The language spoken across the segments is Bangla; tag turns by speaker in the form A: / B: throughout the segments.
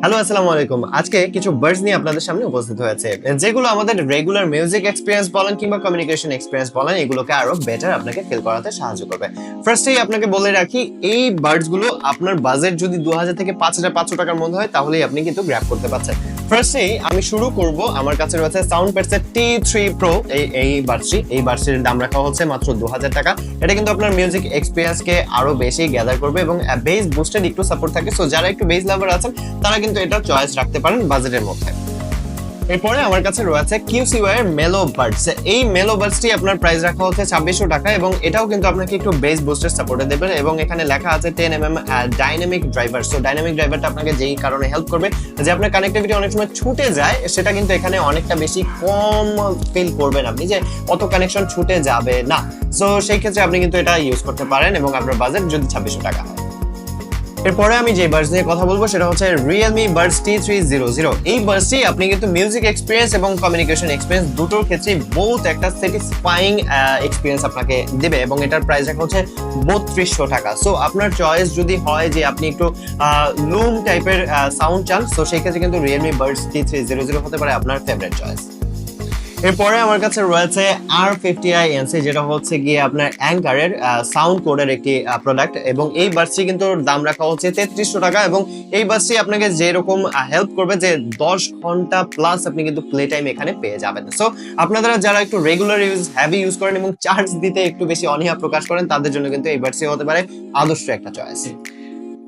A: হ্যালো, আসসালামু আলাইকুম। আজকে কিছু বার্ডস নিয়ে আপনাদের সামনে উপস্থিত হয়েছে, যেগুলো আমাদের রেগুলার মিউজিক এক্সপেরিয়েন্স বলেন কিংবা কমিউনিকেশন এক্সপেরিয়েন্স বলেন, এগুলোকে আরো বেটার আপনাকে ফিল করাতে সাহায্য করবে। ফার্স্টেই আপনাকে বলে রাখি, এই বার্ডস গুলো আপনার বাজেট যদি 2000 থেকে 5500 টাকার মধ্যে হয়, তাহলেই আপনি কিন্তু গ্র্যাব করতে পারছেন। ফার্স্টেই আমি শুরু করব, আমার কাছে রয়েছে সাউন্ডপেডসের T3 Pro। এই বার্ডসটির দাম রাখা হচ্ছে মাত্র 2000 টাকা। এটা কিন্তু আপনার মিউজিক এক্সপেরিয়েন্সকে আরো বেশি গ্যাদার করবে এবং বেস বুস্টেড একটু সাপোর্ট থাকে। সো যারা একটু বেস লাভার আছেন তারা কিন্তু এটা চয়েস রাখতে পারেন বাজেটের মধ্যে। এরপরে আমার কাছে রয়েছে QCY এর মেলো বার্ডস। এই মেলো বার্ডসটি আপনার প্রাইস রাখা হচ্ছে 2600 টাকা এবং এটাও কিন্তু আপনাকে একটু বেস বুস্টের সাপোর্টে দেবে এবং এখানে লেখা আছে 10mm dynamic driver. So dynamic ড্রাইভারটা আপনাকে যেই কারণে হেল্প করবে যে আপনার কানেক্টিভিটি অনেক সময় ছুটে যায়, সেটা কিন্তু এখানে অনেকটা বেশি কম ফিল করবেন আপনি, যে অত কানেকশন ছুটে যাবে না। সো সেই ক্ষেত্রে আপনি কিন্তু এটা ইউজ করতে পারেন এবং আপনার বাজেট যদি 2600 টাকা হয়। এরপরে আমি যে বার্ডস নিয়ে কথা বলবো সেটা হচ্ছে Realme Buds T300। এই বার্ডসটি আপনি কিন্তু মিউজিক এক্সপেরিয়েন্স এবং কমিউনিকেশন এক্সপেরিয়েন্স দুটোর ক্ষেত্রেই বহুত একটা স্যাটিসফাইং এক্সপেরিয়েন্স আপনাকে দেবে এবং এটার প্রাইস রাখা হচ্ছে 3200 টাকা। সো আপনার চয়েস যদি হয় যে আপনি একটু লুম টাইপের সাউন্ড চান, সো সেই ক্ষেত্রে কিন্তু Realme Buds T300 হতে পারে আপনার ফেভারিট চয়েস। এরপরে আমার কাছে রয়েছে R50i NC, যেটা হচ্ছে গিয়ে আপনার অ্যাঙ্কারের সাউন্ড কোডের একটি প্রোডাক্ট এবং এই বাসটি কিন্তু দাম রাখা হচ্ছে 3300 টাকা এবং এই বাসটি আপনাকে যেরকম হেল্প করবে যে 10 ঘন্টা প্লাস আপনি কিন্তু প্লে টাইম এখানে পেয়ে যাবেন। সো আপনারা যারা একটু রেগুলার হেভি ইউজ করেন এবং চার্জ দিতে একটু বেশি অনীহা প্রকাশ করেন, তাদের জন্য কিন্তু এই বাসটি হতে পারে আদর্শ একটা চয়েস।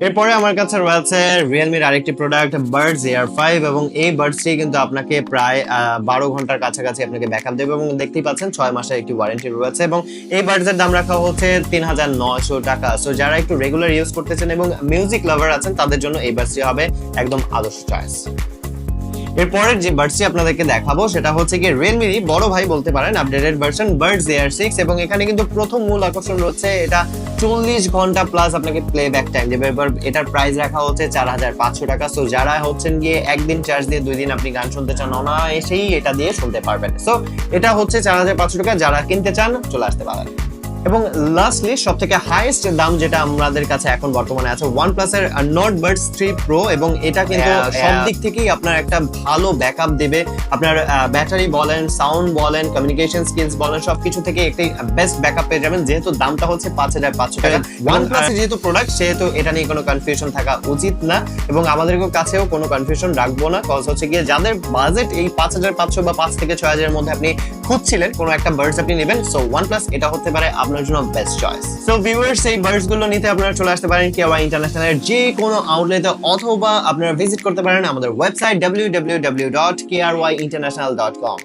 A: এরপরে আমার কাছে রয়েছে রিয়েলমির আরেকটি প্রোডাক্ট Buds Air 5 এবং এই বার্ডসটি কিন্তু আপনাকে প্রায় 12 ঘন্টার কাছাকাছি আপনাকে ব্যাকআপ দেবে এবং দেখতেই পাচ্ছেন 6 মাসের একটি ওয়ারেন্টি রয়েছে এবং এই বার্ডসের দাম রাখা হচ্ছে 3900 টাকা। সো যারা একটু রেগুলার ইউজ করতেছেন এবং মিউজিক লাভার আছেন, তাদের জন্য এই বার্ডসটি হবে একদম আদর্শ চয়েস। এরপরের যে বার্ডসটি আপনাদেরকে দেখাবো সেটা হচ্ছে কি Realme বড় ভাই বলতে পারেন, আপডেটেড ভার্সন Buds Air 6 এবং এখানে কিন্তু প্রথম মূল আকর্ষণ হচ্ছে এটা 40 ঘন্টা প্লাস আপনাকে প্লেব্যাক টাইম দেবে। এবার এটার প্রাইস রাখা হচ্ছে 4500 টাকা। সো যারা হচ্ছেন গিয়ে একদিন চার্জ দিয়ে 2 দিন আপনি গান শুনতে চান, অনায়াসেই এটা দিয়ে শুনতে পারবেন। সো এটা হচ্ছে 4500 টাকা, যারা কিনতে চান চলে আসতে পারেন। এবং লাস্টলি সবথেকে হাইয়েস্ট দাম যেটা আমাদের কাছে এখন বর্তমানে আছে OnePlus এর Nord Buds 3 Pro এবং এটা কিন্তু সব দিক থেকেই আপনার একটা ভালো ব্যাকআপ দেবে। আপনার ব্যাটারি বলেন, সাউন্ড বলেন, কমিউনিকেশন স্কিলস বলেন, সবকিছু থেকে একটি বেস্ট ব্যাকআপ পেয়ে যাবেন। যেহেতু দামটা হচ্ছে 5500 টাকা, OnePlus এর যেহেতু প্রোডাক্ট, সেহেতু এটা নিয়ে কোনো কনফিউশন থাকা উচিত না এবং আমাদের কাছেও কোনো কনফিউশন রাখবো না। কজ হচ্ছে গিয়ে যাদের বাজেট এই 5500 বা 5 থেকে 6000 এর মধ্যে আপনি খুঁজছিলেন কোনো একটা বার্ডস আপনি নেবেন, সো OnePlus এটা হতে পারে আপনার জন্য বেস্ট চয়েস। সো ভিউয়ার্স, এই বার্ডস গুলো নিতে আপনারা চলে আসতে পারেন KRY ইন্টারন্যাশনালের যে কোনো আউটলেটে অথবা আপনারা ভিজিট করতে পারেন আমাদের ওয়েবসাইট www.kryinternational.com।